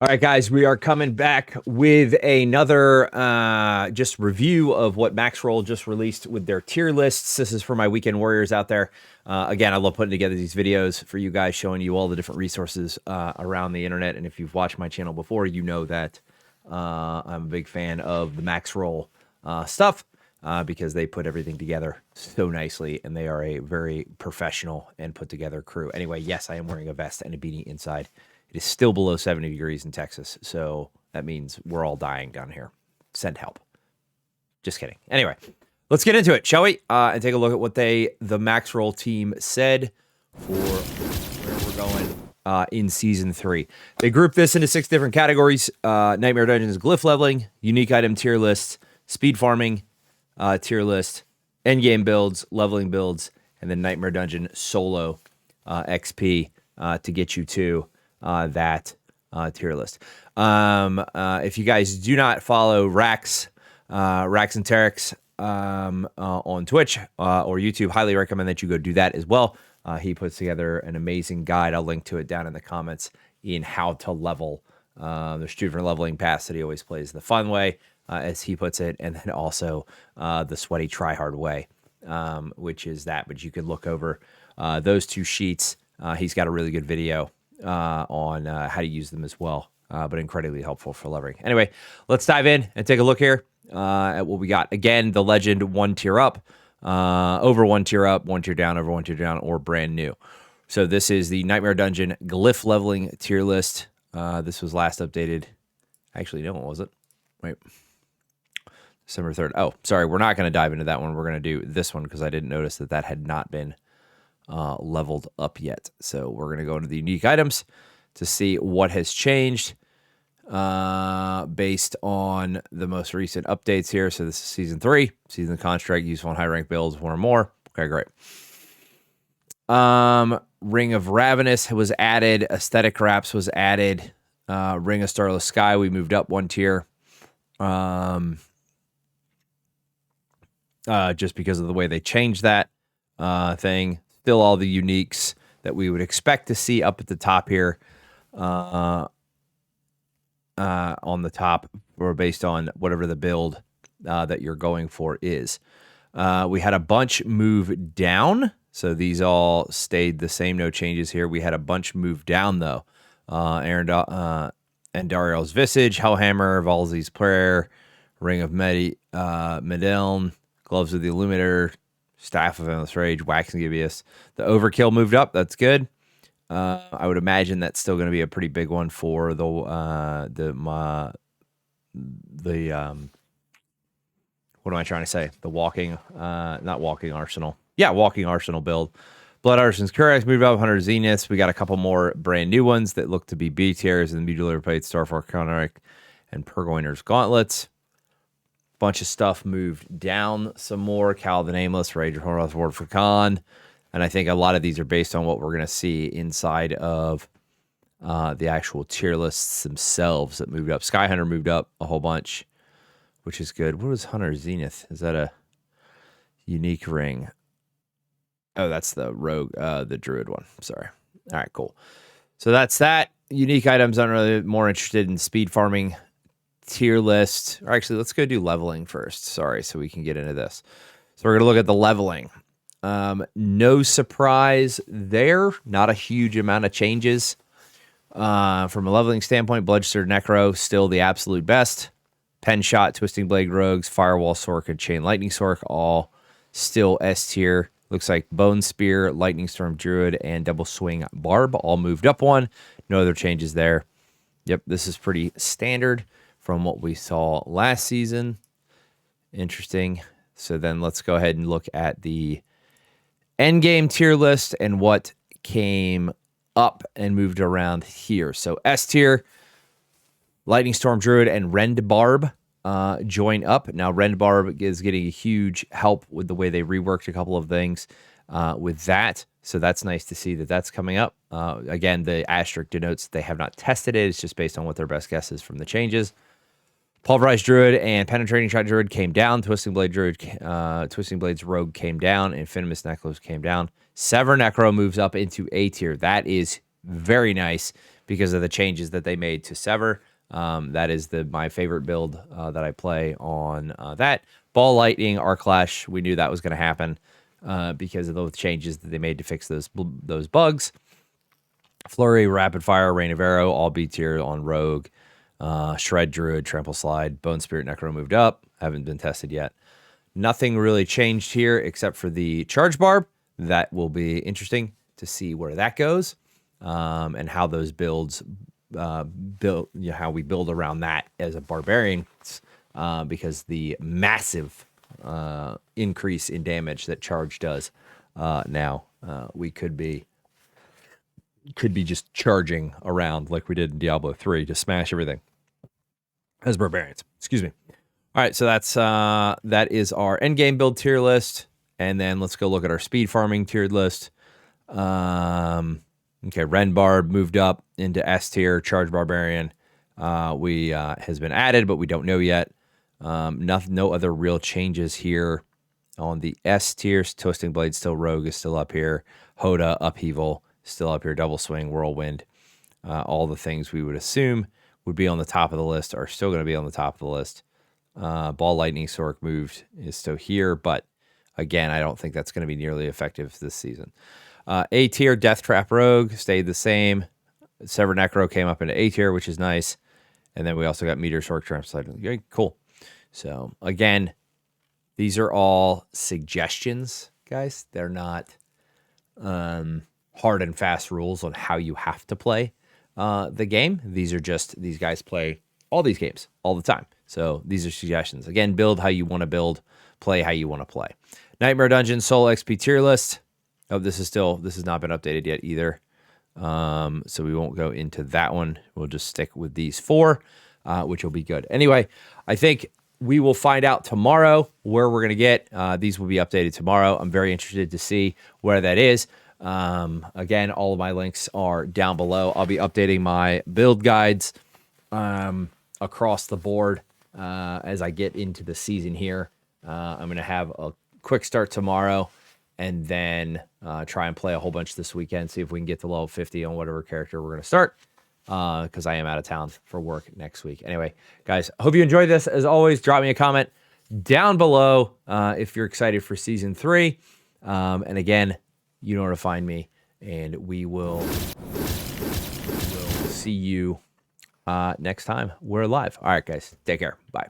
All right, guys, we are coming back with another just review of what Maxroll just released with their tier lists. This is for my weekend warriors out there. Again, I love putting together these videos for you guys, showing you all the different resources around the internet. And if you've watched my channel before, you know that I'm a big fan of the Maxroll stuff because they put everything together so nicely, and they are a very professional and put together crew. Anyway, yes, I am wearing a vest and a beanie inside. It is still below 70 degrees in Texas, so that means we're all dying down here. Send help. Just kidding. Anyway, let's get into it, shall we? And take a look at what the Maxroll team said for where we're going in Season 3. They grouped this into 6 different categories. Nightmare Dungeons glyph leveling, unique item tier list, speed farming tier list, endgame builds, leveling builds, and then Nightmare Dungeon solo XP to get you to that tier list. If you guys do not follow Raxxanterax on Twitch or YouTube, highly recommend that you go do that as well. He puts together an amazing guide. I'll link to it down in the comments in how to level. There's 2 different leveling paths that he always plays the fun way, as he puts it, and then also the sweaty tryhard way, which is that. But you can look over those 2 sheets. He's got a really good video on how to use them as well, but incredibly helpful for leveling. Anyway, let's dive in and take a look here at what we got. Again, the legend 1 tier up, over 1 tier up, 1 tier down, over 1 tier down, or brand new. So this is the Nightmare Dungeon glyph leveling tier list. This was last updated. Actually, no, what was it? Wait. December 3rd. Oh, sorry. We're not going to dive into that one. We're going to do this one because I didn't notice that that had not been leveled up yet. So we're going to go into the unique items to see what has changed based on the most recent updates here. So this is Season 3. Season Construct, useful on high rank builds, 1 or more. Okay, great. Ring of Ravenous was added. Aesthetic Wraps was added. Ring of Starless Sky, we moved up 1 tier. Just because of the way they changed that thing. Still all the uniques that we would expect to see up at the top here on the top, or based on whatever the build that you're going for is. We had a bunch move down, so these all stayed the same, no changes here. We had a bunch move down, though. Andariel's Visage, Hellhammer, Valzi's Prayer, Ring of Medeln, Gloves of the Illuminator, Staff of Endless Rage, Waxing Gibeus. The Overkill moved up. That's good. I would imagine that's still going to be a pretty big one for the what am I trying to say? The walking, not walking arsenal. Yeah, walking arsenal build. Blood Artisan's Cuirax moved up 100 Zeniths. We got a couple more brand new ones that look to be B tiers, and the Mutilator Plate, Starfork Counteract, and Purgoiner's Gauntlets. Bunch of stuff moved down some more. Cal the Nameless, Rage of Horus, Ward for Khan. And I think a lot of these are based on what we're going to see inside of the actual tier lists themselves that moved up. Sky Hunter moved up a whole bunch, which is good. What was Hunter Zenith? Is that a unique ring? Oh, that's the rogue, the druid one. Sorry. All right, cool. So that's that. Unique items. I'm really more interested in speed farming tier list. Or actually, let's go do leveling first. Sorry, so we can get into this. So we're going to look at the leveling. No surprise there. Not a huge amount of changes. From a leveling standpoint, Bloodstirred Necro, still the absolute best. Pen Shot, Twisting Blade Rogues, Firewall Sork, and Chain Lightning Sork, all still S tier. Looks like Bone Spear, Lightning Storm Druid, and Double Swing Barb all moved up 1. No other changes there. Yep, this is pretty standard from what we saw last season. Interesting. So then let's go ahead and look at the endgame tier list and what came up and moved around here. So S tier, Lightning Storm Druid and Rend Barb join up. Now Rend Barb is getting a huge help with the way they reworked a couple of things with that. So that's nice to see that that's coming up. Again, the asterisk denotes they have not tested it. It's just based on what their best guess is from the changes. Pulverized Druid and Penetrating Shot Druid came down. Twisting Blades Rogue came down. And Infinimus Necklace came down. Sever Necro moves up into A tier. That is very nice because of the changes that they made to Sever. That is my favorite build that I play on that. Ball Lightning, Arc Clash, we knew that was going to happen because of those changes that they made to fix those bugs. Flurry, Rapid Fire, Rain of Arrow, all B tier on Rogue. Shred, Druid, Trample Slide, Bone Spirit, Necro moved up. Haven't been tested yet. Nothing really changed here except for the Charge Barb. That will be interesting to see where that goes and how those builds build, how we build around that as a barbarian, because the massive increase in damage that Charge does now, we could be just charging around like we did in Diablo 3 to smash everything as barbarians. Excuse me. All right, so that is our endgame build tier list, and then let's go look at our speed farming tiered list. Okay, Ren Barb moved up into S tier. Charge Barbarian has been added, but we don't know yet. No other real changes here on the S tier. Twisting Blade still Rogue is still up here. Hoda Upheaval still up here. Double Swing, Whirlwind. All the things we would assume would be on the top of the list are still going to be on the top of the list. Ball Lightning Sork moved is still here, but again, I don't think that's going to be nearly effective this season. A tier Death Trap Rogue stayed the same. Sever Necro came up into A tier, which is nice. And then we also got Meteor Sork Tramp Slide. Okay, cool. So again, these are all suggestions, guys. They're not hard and fast rules on how you have to play the game. These are just, these guys play all these games all the time. So these are suggestions. Again, build how you want to build, play how you want to play. Nightmare Dungeon Solo XP tier list. Oh, this has not been updated yet either. So we won't go into that one. We'll just stick with these four, which will be good. Anyway, I think we will find out tomorrow where we're going to get. These will be updated tomorrow. I'm very interested to see where that is. Again, all of my links are down below. I'll be updating my build guides across the board as I get into the season here. I'm going to have a quick start tomorrow and then try and play a whole bunch this weekend, see if we can get to level 50 on whatever character we're going to start, because I am out of town for work next week. Anyway, guys, I hope you enjoyed this. As always, drop me a comment down below if you're excited for Season 3. And again, you know where to find me, and we will see you next time we're live. All right, guys, take care. Bye.